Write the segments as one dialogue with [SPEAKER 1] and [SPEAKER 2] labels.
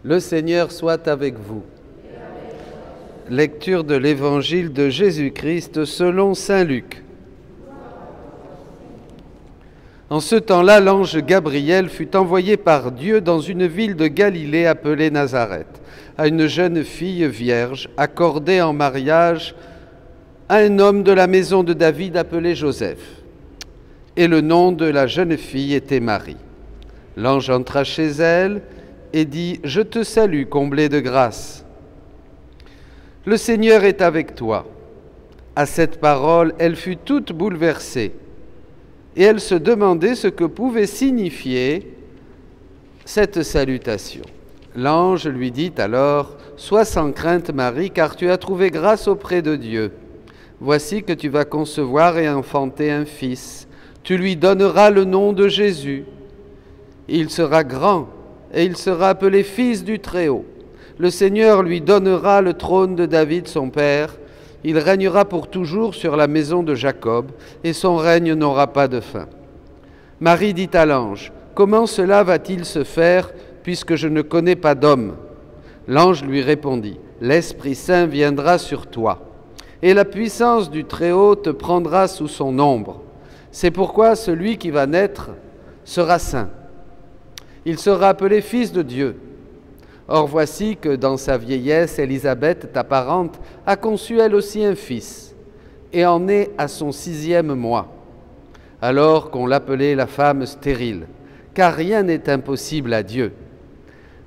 [SPEAKER 1] Le Seigneur soit avec vous. Lecture de l'Évangile de Jésus-Christ selon saint Luc. En ce temps-là, l'ange Gabriel fut envoyé par Dieu dans une ville de Galilée appelée Nazareth, à une jeune fille vierge, accordée en mariage à un homme de la maison de David appelé Joseph. Et le nom de la jeune fille était Marie. L'ange entra chez elle et dit « Je te salue, comblée de grâce. Le Seigneur est avec toi. » À cette parole, elle fut toute bouleversée et elle se demandait ce que pouvait signifier cette salutation. L'ange lui dit alors « Sois sans crainte, Marie, car tu as trouvé grâce auprès de Dieu. Voici que tu vas concevoir et enfanter un fils. Tu lui donneras le nom de Jésus. Il sera grand et il sera appelé Fils du Très-Haut. Le Seigneur lui donnera le trône de David, son père. Il régnera pour toujours sur la maison de Jacob, et son règne n'aura pas de fin. » Marie dit à l'ange, « Comment cela va-t-il se faire, puisque je ne connais pas d'homme ?» L'ange lui répondit, « L'Esprit Saint viendra sur toi, et la puissance du Très-Haut te prendra sous son ombre. C'est pourquoi celui qui va naître sera saint. Il sera appelé Fils de Dieu. Or voici que dans sa vieillesse, Élisabeth, ta parente, a conçu elle aussi un fils, et en est à son 6e mois, alors qu'on l'appelait la femme stérile, car rien n'est impossible à Dieu.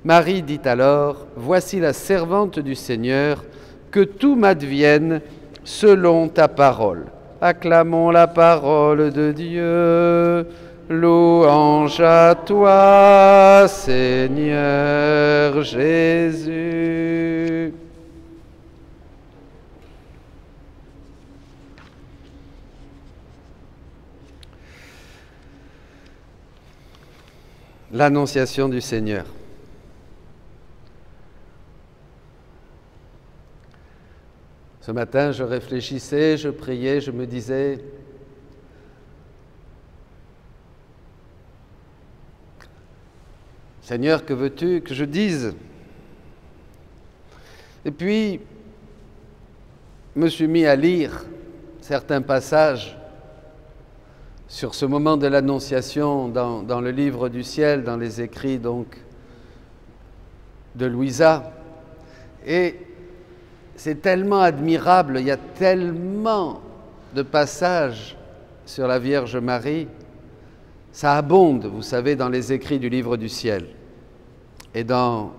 [SPEAKER 1] Marie dit alors, « Voici la servante du Seigneur, que tout m'advienne selon ta parole. » Acclamons la parole de Dieu. Louange à toi, Seigneur Jésus. L'annonciation du Seigneur. Ce matin, je réfléchissais, je priais, je me disais, Seigneur, que veux-tu que je dise? Et puis, je me suis mis à lire certains passages sur ce moment de l'Annonciation dans le livre du ciel, dans les écrits donc de Louisa. Et c'est tellement admirable, il y a tellement de passages sur la Vierge Marie. Ça abonde, vous savez, dans les écrits du livre du ciel et dans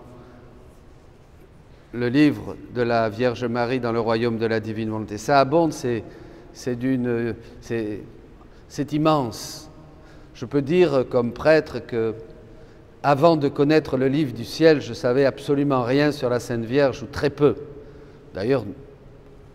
[SPEAKER 1] le livre de la Vierge Marie dans le royaume de la divine volonté. Ça abonde, c'est immense. Je peux dire comme prêtre que avant de connaître le livre du ciel, je ne savais absolument rien sur la Sainte Vierge, ou très peu. D'ailleurs,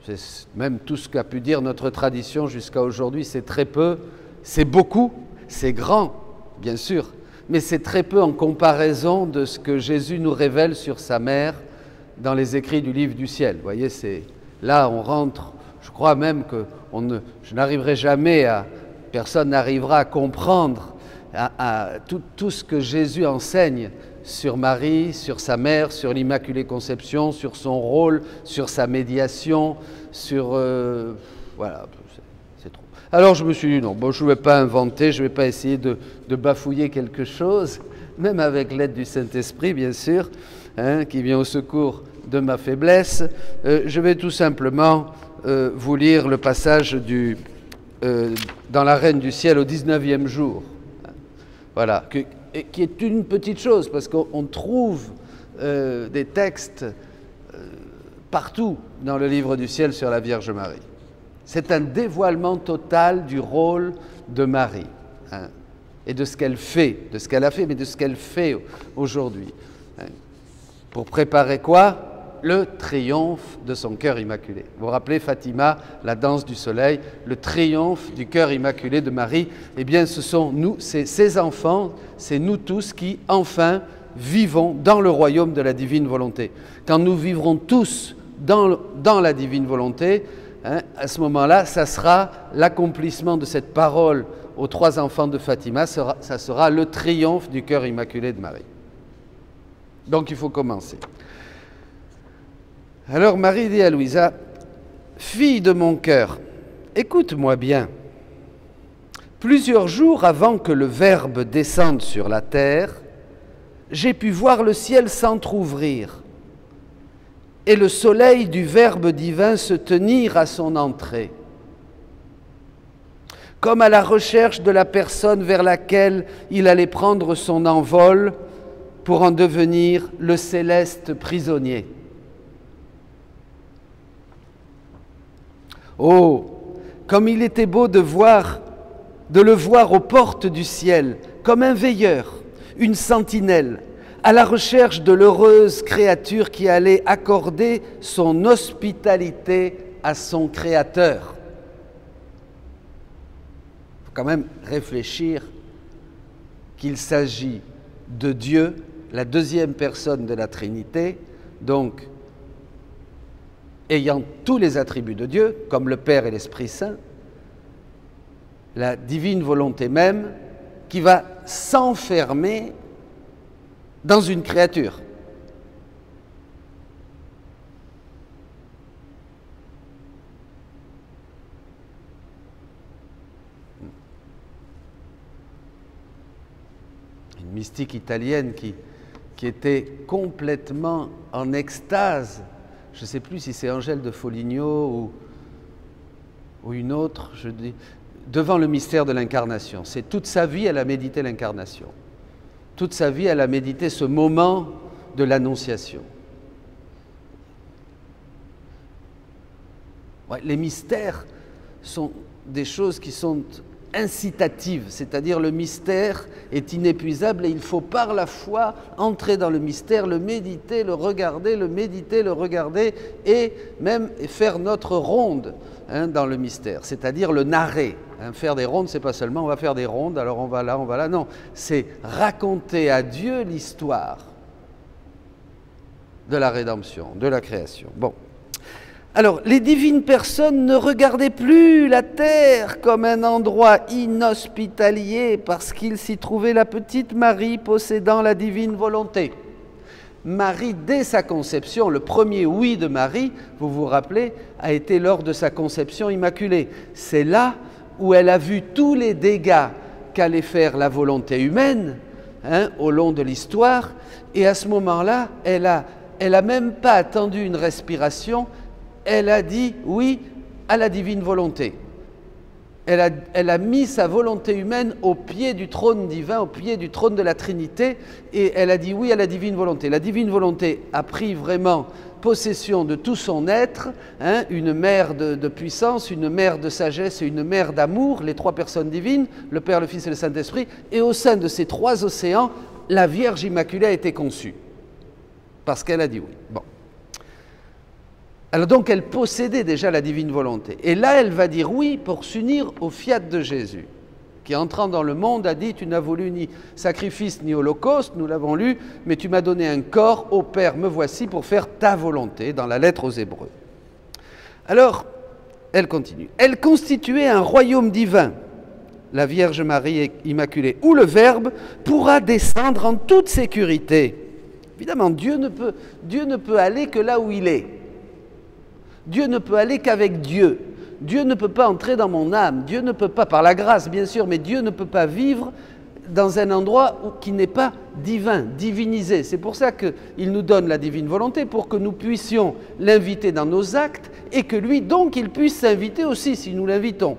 [SPEAKER 1] c'est même tout ce qu'a pu dire notre tradition jusqu'à aujourd'hui, c'est très peu, c'est beaucoup. C'est grand, bien sûr, mais c'est très peu en comparaison de ce que Jésus nous révèle sur sa mère dans les écrits du livre du ciel. Vous voyez, là on rentre, je crois même que je n'arriverai jamais personne n'arrivera à comprendre tout ce que Jésus enseigne sur Marie, sur sa mère, sur l'Immaculée Conception, sur son rôle, sur sa médiation, sur... voilà. C'est trop. Alors je me suis dit, non, bon, je ne vais pas inventer, je ne vais pas essayer de bafouiller quelque chose, même avec l'aide du Saint-Esprit, bien sûr, qui vient au secours de ma faiblesse. Je vais tout simplement vous lire le passage dans la Reine du Ciel au 19e jour. Voilà, qui est une petite chose, parce qu'on trouve des textes partout dans le livre du ciel sur la Vierge Marie. C'est un dévoilement total du rôle de Marie, et de ce qu'elle fait, de ce qu'elle a fait, mais de ce qu'elle fait aujourd'hui. Pour préparer quoi? Le triomphe de son cœur immaculé. Vous vous rappelez Fatima, la danse du soleil, le triomphe du cœur immaculé de Marie? Eh bien, ce sont nous, c'est ces enfants, c'est nous tous qui, enfin, vivons dans le royaume de la divine volonté. Quand nous vivrons tous dans la divine volonté, à ce moment-là, ça sera l'accomplissement de cette parole aux 3 enfants de Fatima, ça sera le triomphe du cœur immaculé de Marie. Donc il faut commencer. Alors Marie dit à Louisa, « Fille de mon cœur, écoute-moi bien. Plusieurs jours avant que le Verbe descende sur la terre, j'ai pu voir le ciel s'entr'ouvrir et le soleil du Verbe divin se tenir à son entrée, comme à la recherche de la personne vers laquelle il allait prendre son envol pour en devenir le céleste prisonnier. Oh, comme il était beau de le voir aux portes du ciel, comme un veilleur, une sentinelle, à la recherche de l'heureuse créature qui allait accorder son hospitalité à son Créateur. Il faut quand même réfléchir qu'il s'agit de Dieu, la deuxième personne de la Trinité, donc ayant tous les attributs de Dieu, comme le Père et l'Esprit Saint, la divine volonté même, qui va s'enfermer dans une créature. Une mystique italienne qui était complètement en extase. Je ne sais plus si c'est Angèle de Foligno ou une autre, je dis, devant le mystère de l'incarnation. C'est toute sa vie, elle a médité l'incarnation. Toute sa vie, elle a médité ce moment de l'Annonciation. Ouais, les mystères sont des choses qui sont incitatives, c'est-à-dire le mystère est inépuisable et il faut par la foi entrer dans le mystère, le méditer, le regarder, le méditer, le regarder et même faire notre ronde dans le mystère, c'est-à-dire le narrer. Faire des rondes, c'est pas seulement on va faire des rondes, alors on va là, non, c'est raconter à Dieu l'histoire de la rédemption, de la création. Bon. Alors, les divines personnes ne regardaient plus la terre comme un endroit inhospitalier parce qu'il s'y trouvait la petite Marie possédant la divine volonté. Marie, dès sa conception, le premier oui de Marie, vous vous rappelez, a été lors de sa conception immaculée. C'est là où elle a vu tous les dégâts qu'allait faire la volonté humaine au long de l'histoire. Et à ce moment-là, elle a même pas attendu une respiration, elle a dit oui à la divine volonté. Elle a mis sa volonté humaine au pied du trône divin, au pied du trône de la Trinité, et elle a dit oui à la divine volonté. La divine volonté a pris vraiment possession de tout son être, une mère de puissance, une mère de sagesse et une mère d'amour, les trois personnes divines, le Père, le Fils et le Saint-Esprit, et au sein de ces trois océans, la Vierge Immaculée a été conçue, parce qu'elle a dit oui. Bon. Alors donc elle possédait déjà la divine volonté. Et là elle va dire oui pour s'unir au fiat de Jésus, qui entrant dans le monde a dit « Tu n'as voulu ni sacrifice ni holocauste, nous l'avons lu, mais tu m'as donné un corps, ô Père, me voici pour faire ta volonté » dans la lettre aux Hébreux. Alors, elle continue. Elle constituait un royaume divin, la Vierge Marie Immaculée, où le Verbe pourra descendre en toute sécurité. Évidemment, Dieu ne peut aller que là où il est. Dieu ne peut aller qu'avec Dieu. Dieu ne peut pas entrer dans mon âme. Dieu ne peut pas, par la grâce bien sûr, mais Dieu ne peut pas vivre dans un endroit qui n'est pas divin, divinisé. C'est pour ça qu'il nous donne la divine volonté, pour que nous puissions l'inviter dans nos actes et que lui, donc, il puisse s'inviter aussi si nous l'invitons.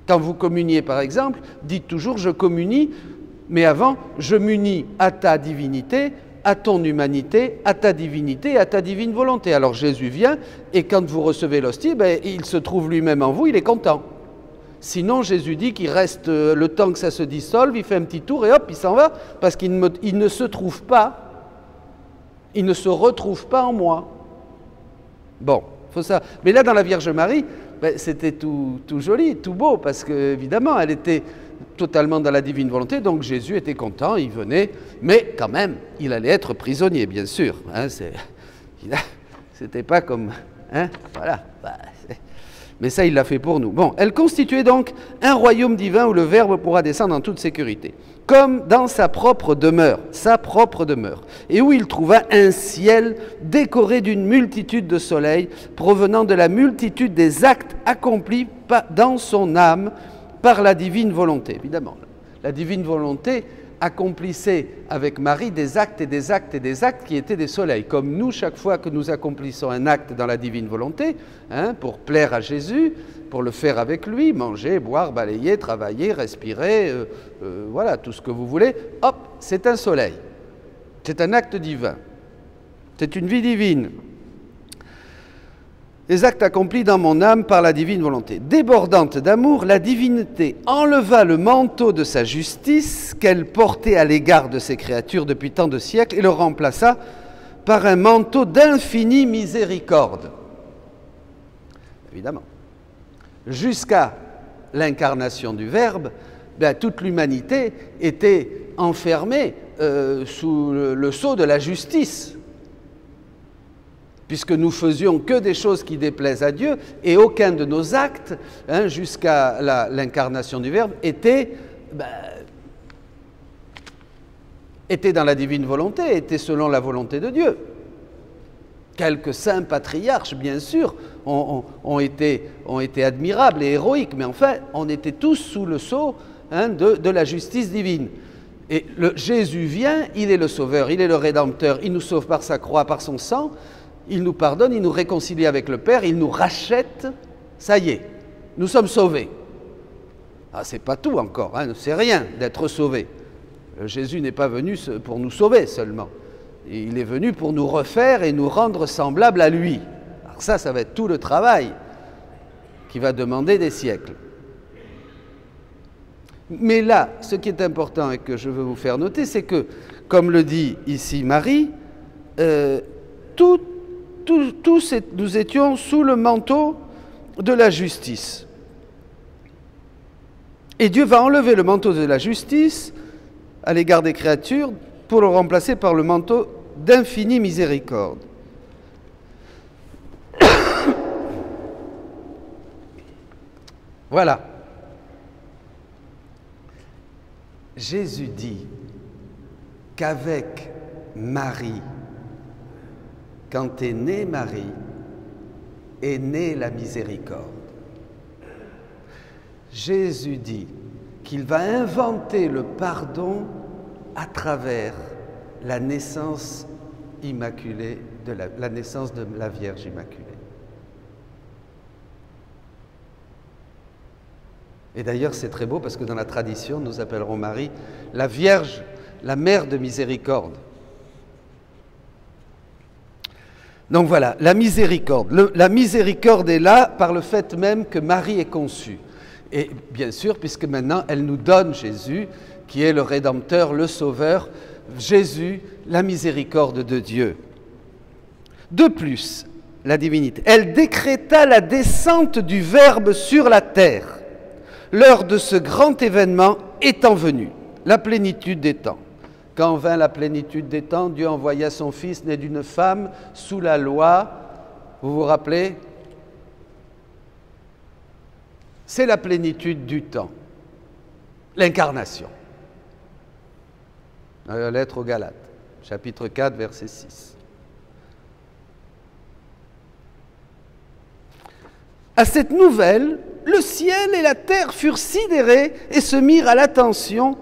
[SPEAKER 1] Quand vous communiez, par exemple, dites toujours « je communie », mais avant « je m'unis à ta divinité », à ton humanité, à ta divinité, à ta divine volonté. Alors Jésus vient, et quand vous recevez l'hostie, il se trouve lui-même en vous, il est content. Sinon, Jésus dit qu'il reste le temps que ça se dissolve, il fait un petit tour et hop, il s'en va, parce qu'il ne se trouve pas, il ne se retrouve pas en moi. Bon, faut ça. Mais là, dans la Vierge Marie, c'était tout joli, tout beau, parce qu'évidemment, elle était totalement dans la divine volonté, donc Jésus était content, il venait, mais quand même, il allait être prisonnier, bien sûr. C'était pas comme... voilà. Mais ça, il l'a fait pour nous. Bon, elle constituait donc un royaume divin où le Verbe pourra descendre en toute sécurité, comme dans sa propre demeure, et où il trouva un ciel décoré d'une multitude de soleils provenant de la multitude des actes accomplis dans son âme par la divine volonté. Évidemment, la divine volonté accomplissait avec Marie des actes et des actes et des actes qui étaient des soleils. Comme nous, chaque fois que nous accomplissons un acte dans la divine volonté, pour plaire à Jésus, pour le faire avec lui, manger, boire, balayer, travailler, respirer, voilà, tout ce que vous voulez, hop, c'est un soleil. C'est un acte divin. C'est une vie divine. Les actes accomplis dans mon âme par la divine volonté. Débordante d'amour, la divinité enleva le manteau de sa justice qu'elle portait à l'égard de ses créatures depuis tant de siècles et le remplaça par un manteau d'infinie miséricorde. Évidemment. Jusqu'à l'incarnation du Verbe, toute l'humanité était enfermée sous le sceau de la justice, puisque nous faisions que des choses qui déplaisent à Dieu, et aucun de nos actes, jusqu'à l'incarnation du Verbe, était dans la divine volonté, était selon la volonté de Dieu. Quelques saints patriarches, bien sûr, ont été admirables et héroïques, mais enfin, on était tous sous le sceau de la justice divine. Et Jésus vient, il est le Sauveur, il est le Rédempteur, il nous sauve par sa croix, par son sang, il nous pardonne, il nous réconcilie avec le Père, il nous rachète, ça y est, nous sommes sauvés. Ah, c'est pas tout encore, c'est rien d'être sauvé. Jésus n'est pas venu pour nous sauver seulement. Il est venu pour nous refaire et nous rendre semblables à lui. Alors ça va être tout le travail qui va demander des siècles. Mais là, ce qui est important et que je veux vous faire noter, c'est que, comme le dit ici Marie, nous étions sous le manteau de la justice. Et Dieu va enlever le manteau de la justice à l'égard des créatures pour le remplacer par le manteau d'infinie miséricorde. Voilà. Jésus dit qu'avec Marie, quand est née Marie, est née la miséricorde. Jésus dit qu'il va inventer le pardon à travers la naissance immaculée, la naissance de la Vierge Immaculée. Et d'ailleurs, c'est très beau parce que dans la tradition, nous appellerons Marie la Vierge, la mère de miséricorde. Donc voilà, la miséricorde. La miséricorde est là par le fait même que Marie est conçue. Et bien sûr, puisque maintenant, elle nous donne Jésus, qui est le Rédempteur, le Sauveur, Jésus, la miséricorde de Dieu. De plus, la divinité, elle décréta la descente du Verbe sur la terre. L'heure de ce grand événement étant venue, la plénitude des temps. Quand vint la plénitude des temps, Dieu envoya son Fils né d'une femme sous la loi. Vous vous rappelez? C'est la plénitude du temps, l'incarnation. La lettre aux Galates, chapitre 4, verset 6. À cette nouvelle, le ciel et la terre furent sidérés et se mirent à l'attention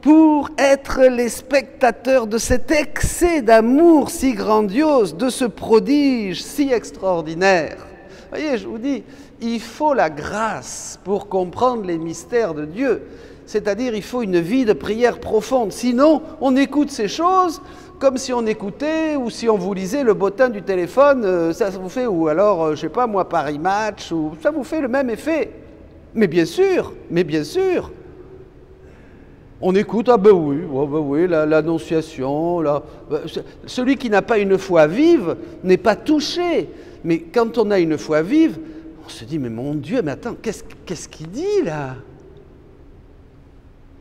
[SPEAKER 1] pour être les spectateurs de cet excès d'amour si grandiose, de ce prodige si extraordinaire. Voyez, je vous dis, il faut la grâce pour comprendre les mystères de Dieu. C'est-à-dire, il faut une vie de prière profonde. Sinon, on écoute ces choses comme si on écoutait ou si on vous lisait le bottin du téléphone, ça vous fait, ou alors, je ne sais pas moi, Paris Match, ou ça vous fait le même effet. Mais bien sûr, on écoute, ah ben oui, l'annonciation, celui qui n'a pas une foi vive n'est pas touché. Mais quand on a une foi vive, on se dit, mais mon Dieu, mais attends, qu'est-ce qu'il dit là?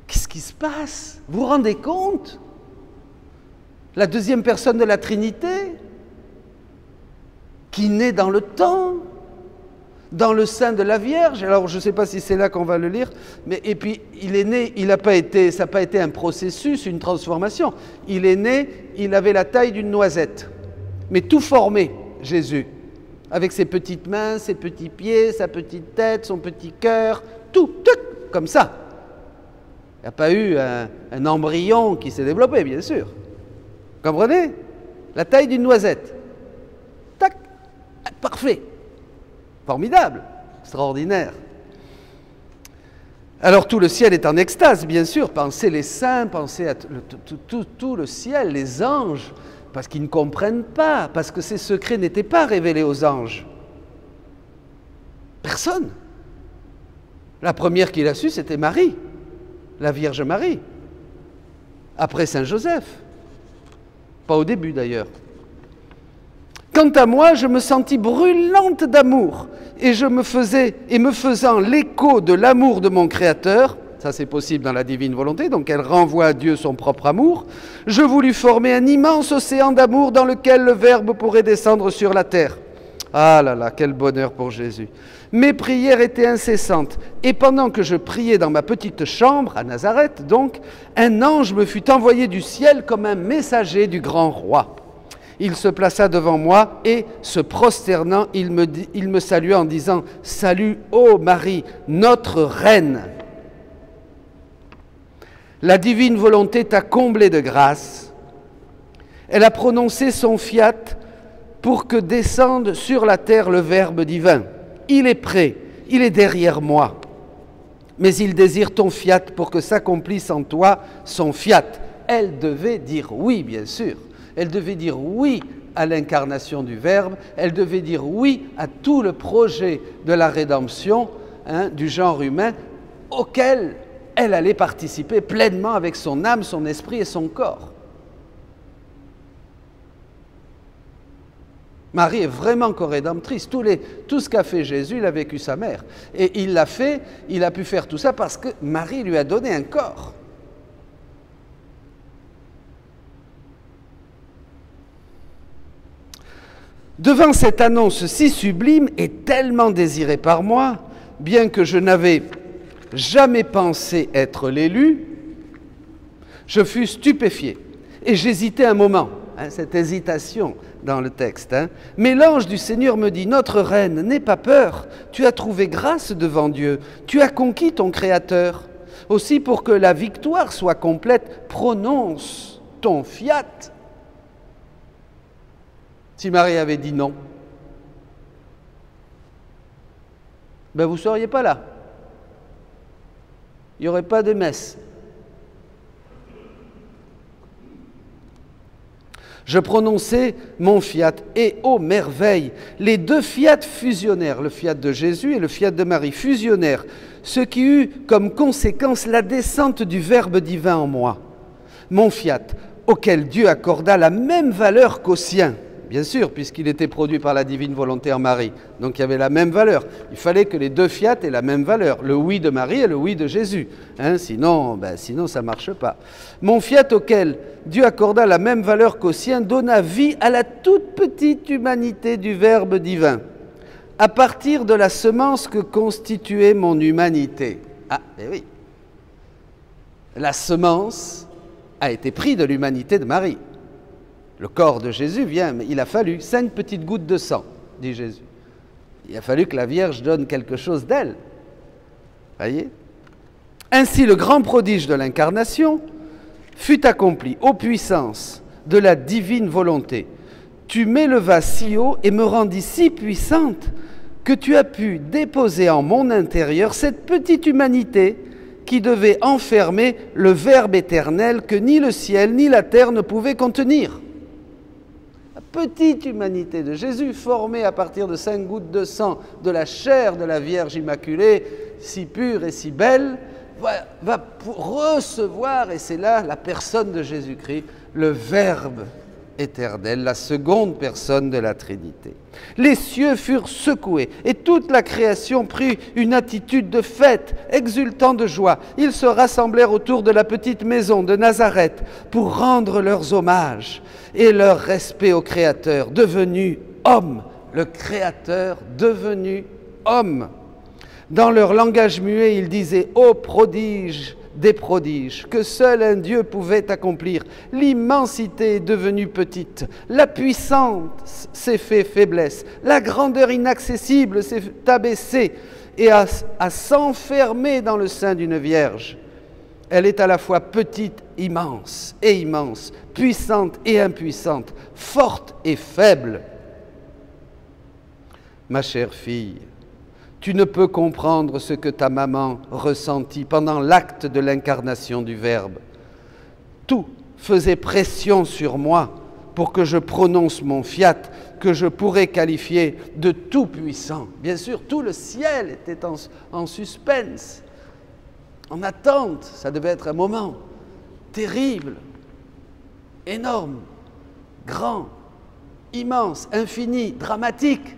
[SPEAKER 1] Qu'est-ce qui se passe? Vous vous rendez compte? La deuxième personne de la Trinité, qui naît dans le temps, dans le sein de la Vierge. Alors je ne sais pas si c'est là qu'on va le lire, mais et puis il est né, ça n'a pas été un processus, une transformation. Il est né, il avait la taille d'une noisette, mais tout formé, Jésus, avec ses petites mains, ses petits pieds, sa petite tête, son petit cœur, tout, comme ça. Il n'y a pas eu un embryon qui s'est développé, bien sûr. Vous comprenez? La taille d'une noisette. Tac, parfait. Formidable, extraordinaire. Alors tout le ciel est en extase, bien sûr. Pensez les saints, pensez à tout le ciel, les anges, parce qu'ils ne comprennent pas, parce que ces secrets n'étaient pas révélés aux anges. Personne. La première qui l'a su, c'était Marie, la Vierge Marie. Après Saint Joseph. Pas au début d'ailleurs. Quant à moi, je me sentis brûlante d'amour et me faisant l'écho de l'amour de mon Créateur, ça c'est possible dans la divine volonté, donc elle renvoie à Dieu son propre amour, je voulus former un immense océan d'amour dans lequel le Verbe pourrait descendre sur la terre. Ah là là, quel bonheur pour Jésus. Mes prières étaient incessantes et pendant que je priais dans ma petite chambre, à Nazareth donc, un ange me fut envoyé du ciel comme un messager du grand roi. Il se plaça devant moi et, se prosternant, il me salua en disant « Salut, ô Marie, notre reine !» La divine volonté t'a comblée de grâce. Elle a prononcé son fiat pour que descende sur la terre le Verbe divin. Il est prêt, il est derrière moi. Mais il désire ton fiat pour que s'accomplisse en toi son fiat. Elle devait dire oui, bien sûr. Elle devait dire oui à l'incarnation du Verbe, elle devait dire oui à tout le projet de la rédemption du genre humain auquel elle allait participer pleinement avec son âme, son esprit et son corps. Marie est vraiment co-rédemptrice. Tout ce qu'a fait Jésus, il a vécu sa mère. Et il l'a fait, il a pu faire tout ça parce que Marie lui a donné un corps. Devant cette annonce si sublime et tellement désirée par moi, bien que je n'avais jamais pensé être l'élu, je fus stupéfié et j'hésitais un moment, cette hésitation dans le texte. Mais l'ange du Seigneur me dit, notre reine, n'aie pas peur, tu as trouvé grâce devant Dieu, tu as conquis ton Créateur. Aussi pour que la victoire soit complète, prononce ton fiat. Si Marie avait dit non, ben vous ne seriez pas là. Il n'y aurait pas de messe. Je prononçais mon fiat et, ô merveille, les deux fiat fusionnèrent, le fiat de Jésus et le fiat de Marie fusionnèrent, ce qui eut comme conséquence la descente du Verbe divin en moi. Mon fiat, auquel Dieu accorda la même valeur qu'au sien. Bien sûr, puisqu'il était produit par la divine volonté en Marie. Donc il y avait la même valeur. Il fallait que les deux fiat aient la même valeur. Le oui de Marie et le oui de Jésus. Sinon, ça ne marche pas. Mon fiat auquel Dieu accorda la même valeur qu'au sien donna vie à la toute petite humanité du Verbe divin, à partir de la semence que constituait mon humanité. Ah, eh oui. La semence a été prise de l'humanité de Marie. Le corps de Jésus vient, mais il a fallu 5 petites gouttes de sang, dit Jésus. Il a fallu que la Vierge donne quelque chose d'elle. Voyez ? Ainsi, le grand prodige de l'incarnation fut accompli aux puissances de la divine volonté. Tu m'élevas si haut et me rendis si puissante que tu as pu déposer en mon intérieur cette petite humanité qui devait enfermer le Verbe éternel que ni le ciel ni la terre ne pouvaient contenir. Petite humanité de Jésus, formée à partir de 5 gouttes de sang de la chair de la Vierge Immaculée, si pure et si belle, va recevoir, et c'est là la personne de Jésus-Christ, le Verbe éternel, la seconde personne de la Trinité. Les cieux furent secoués et toute la création prit une attitude de fête, exultant de joie. Ils se rassemblèrent autour de la petite maison de Nazareth pour rendre leurs hommages et leur respect au Créateur, devenu homme, le Créateur devenu homme. Dans leur langage muet, ils disaient « Ô prodige des prodiges, que seul un Dieu pouvait accomplir. L'immensité est devenue petite, la puissance s'est fait faiblesse, la grandeur inaccessible s'est abaissée et à s'enfermer dans le sein d'une vierge. Elle est à la fois petite, immense, puissante et impuissante, forte et faible. Ma chère fille, tu ne peux comprendre ce que ta maman ressentit pendant l'acte de l'incarnation du Verbe. Tout faisait pression sur moi pour que je prononce mon fiat, que je pourrais qualifier de tout-puissant. Bien sûr, tout le ciel était en suspense, en attente. Ça devait être un moment terrible, énorme, grand, immense, infini, dramatique.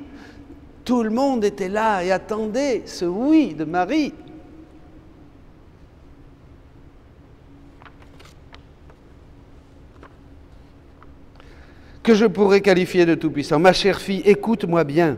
[SPEAKER 1] Tout le monde était là et attendait ce oui de Marie. Que je pourrais qualifier de tout-puissant. Ma chère fille, écoute-moi bien.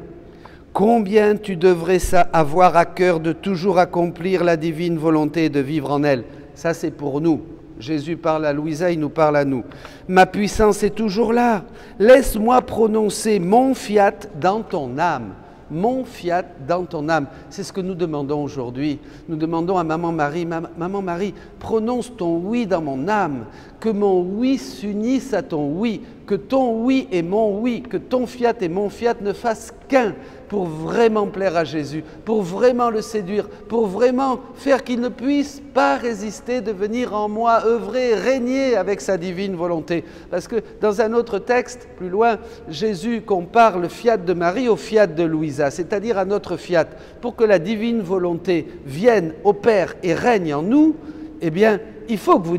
[SPEAKER 1] Combien tu devrais avoir à cœur de toujours accomplir la divine volonté et de vivre en elle. Ça, c'est pour nous. Jésus parle à Louisa, il nous parle à nous. Ma puissance est toujours là. Laisse-moi prononcer mon fiat dans ton âme. Mon fiat dans ton âme. C'est ce que nous demandons aujourd'hui. Nous demandons à Maman Marie, Maman Marie, prononce ton oui dans mon âme, que mon oui s'unisse à ton oui, que ton oui et mon oui, que ton fiat et mon fiat ne fassent qu'un pour vraiment plaire à Jésus, pour vraiment le séduire, pour vraiment faire qu'il ne puisse pas résister de venir en moi, œuvrer, régner avec sa divine volonté. Parce que dans un autre texte, plus loin, Jésus compare le fiat de Marie au fiat de Louisa, c'est-à-dire à notre fiat. Pour que la divine volonté vienne, opère et règne en nous, eh bien, il faut qu'on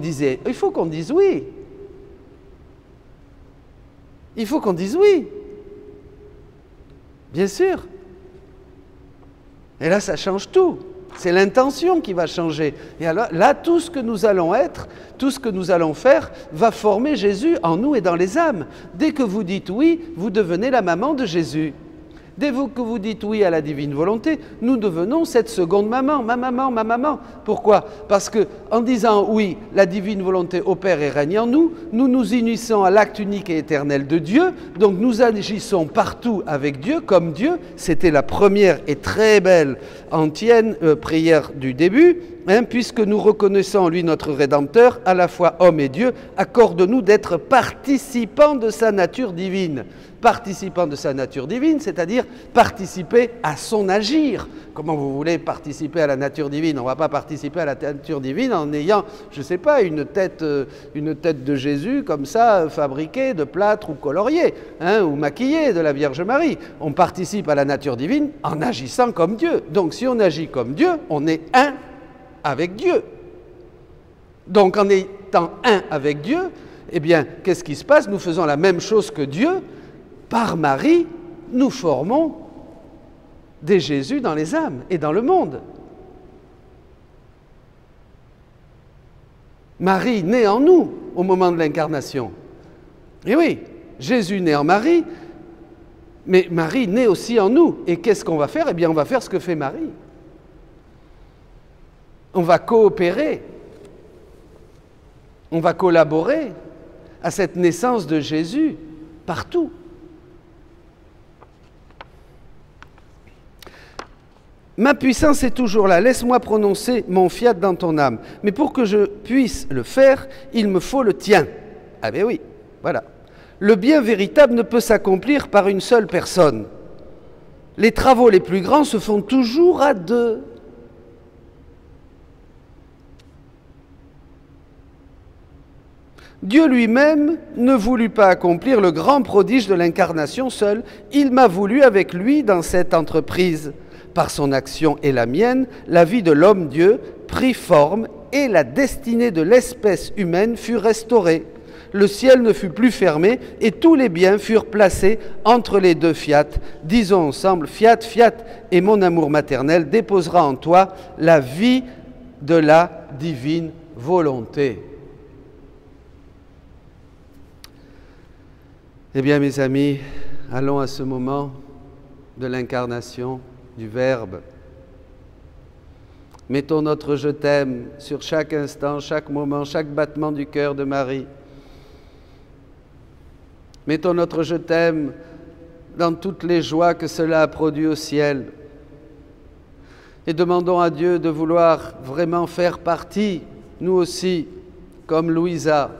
[SPEAKER 1] dise oui. Il faut qu'on dise oui. Bien sûr. Et là, ça change tout. C'est l'intention qui va changer. Et alors, là, tout ce que nous allons être, tout ce que nous allons faire, va former Jésus en nous et dans les âmes. Dès que vous dites oui, vous devenez la maman de Jésus. Dès que vous dites oui à la divine volonté, nous devenons cette seconde maman, ma maman, ma maman. Pourquoi? Parce que en disant oui, la divine volonté opère et règne en nous, nous nous unissons à l'acte unique et éternel de Dieu, donc nous agissons partout avec Dieu, comme Dieu. C'était la première et très belle antienne prière du début, puisque nous reconnaissons en lui notre Rédempteur, à la fois homme et Dieu, accorde-nous d'être participants de sa nature divine. Participant de sa nature divine, c'est-à-dire participer à son agir. Comment vous voulez participer à la nature divine? On ne va pas participer à la nature divine en ayant, je ne sais pas, une tête de Jésus comme ça, fabriquée de plâtre ou coloriée, ou maquillée de la Vierge Marie. On participe à la nature divine en agissant comme Dieu. Donc si on agit comme Dieu, on est un avec Dieu. Donc en étant un avec Dieu, eh bien, qu'est-ce qui se passe? Nous faisons la même chose que Dieu. Par Marie, nous formons des Jésus dans les âmes et dans le monde. Marie naît en nous au moment de l'incarnation. Et oui, Jésus naît en Marie, mais Marie naît aussi en nous. Et qu'est-ce qu'on va faire? Eh bien, on va faire ce que fait Marie. On va coopérer, on va collaborer à cette naissance de Jésus partout. Ma puissance est toujours là, laisse-moi prononcer mon fiat dans ton âme. Mais pour que je puisse le faire, il me faut le tien. Ah ben oui, voilà. Le bien véritable ne peut s'accomplir par une seule personne. Les travaux les plus grands se font toujours à deux. Dieu lui-même ne voulut pas accomplir le grand prodige de l'incarnation seul. Il m'a voulu avec lui dans cette entreprise. Par son action et la mienne, la vie de l'homme-dieu prit forme et la destinée de l'espèce humaine fut restaurée. Le ciel ne fut plus fermé et tous les biens furent placés entre les deux fiat. Disons ensemble, fiat, fiat, et mon amour maternel déposera en toi la vie de la divine volonté. Eh bien, mes amis, allons à ce moment de l'incarnation du Verbe. Mettons notre je t'aime sur chaque instant, chaque moment, chaque battement du cœur de Marie. Mettons notre je t'aime dans toutes les joies que cela a produit au ciel. Et demandons à Dieu de vouloir vraiment faire partie, nous aussi, comme Louisa,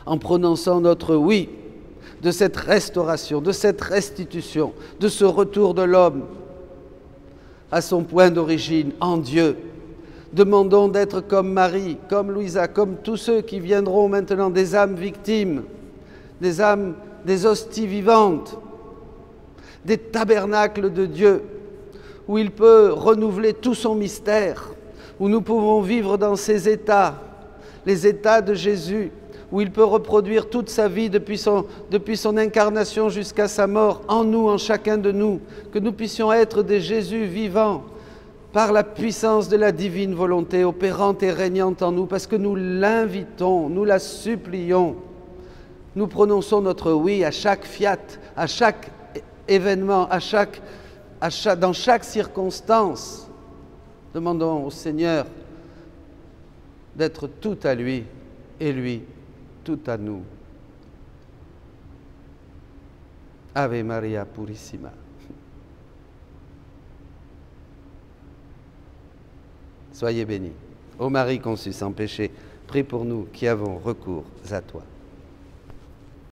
[SPEAKER 1] en prononçant notre oui, de cette restauration, de cette restitution, de ce retour de l'homme à son point d'origine, en Dieu. Demandons d'être comme Marie, comme Louisa, comme tous ceux qui viendront maintenant, des âmes victimes, des âmes, des hosties vivantes, des tabernacles de Dieu, où il peut renouveler tout son mystère, où nous pouvons vivre dans ces états, les états de Jésus, où il peut reproduire toute sa vie depuis son incarnation jusqu'à sa mort, en nous, en chacun de nous, que nous puissions être des Jésus vivants, par la puissance de la divine volonté opérante et régnante en nous, parce que nous l'invitons, nous la supplions. Nous prononçons notre oui à chaque fiat, à chaque événement, dans chaque circonstance. Demandons au Seigneur d'être tout à lui et lui tout à nous. Ave Maria Purissima. Soyez bénis. Ô Marie conçue sans péché, prie pour nous qui avons recours à toi.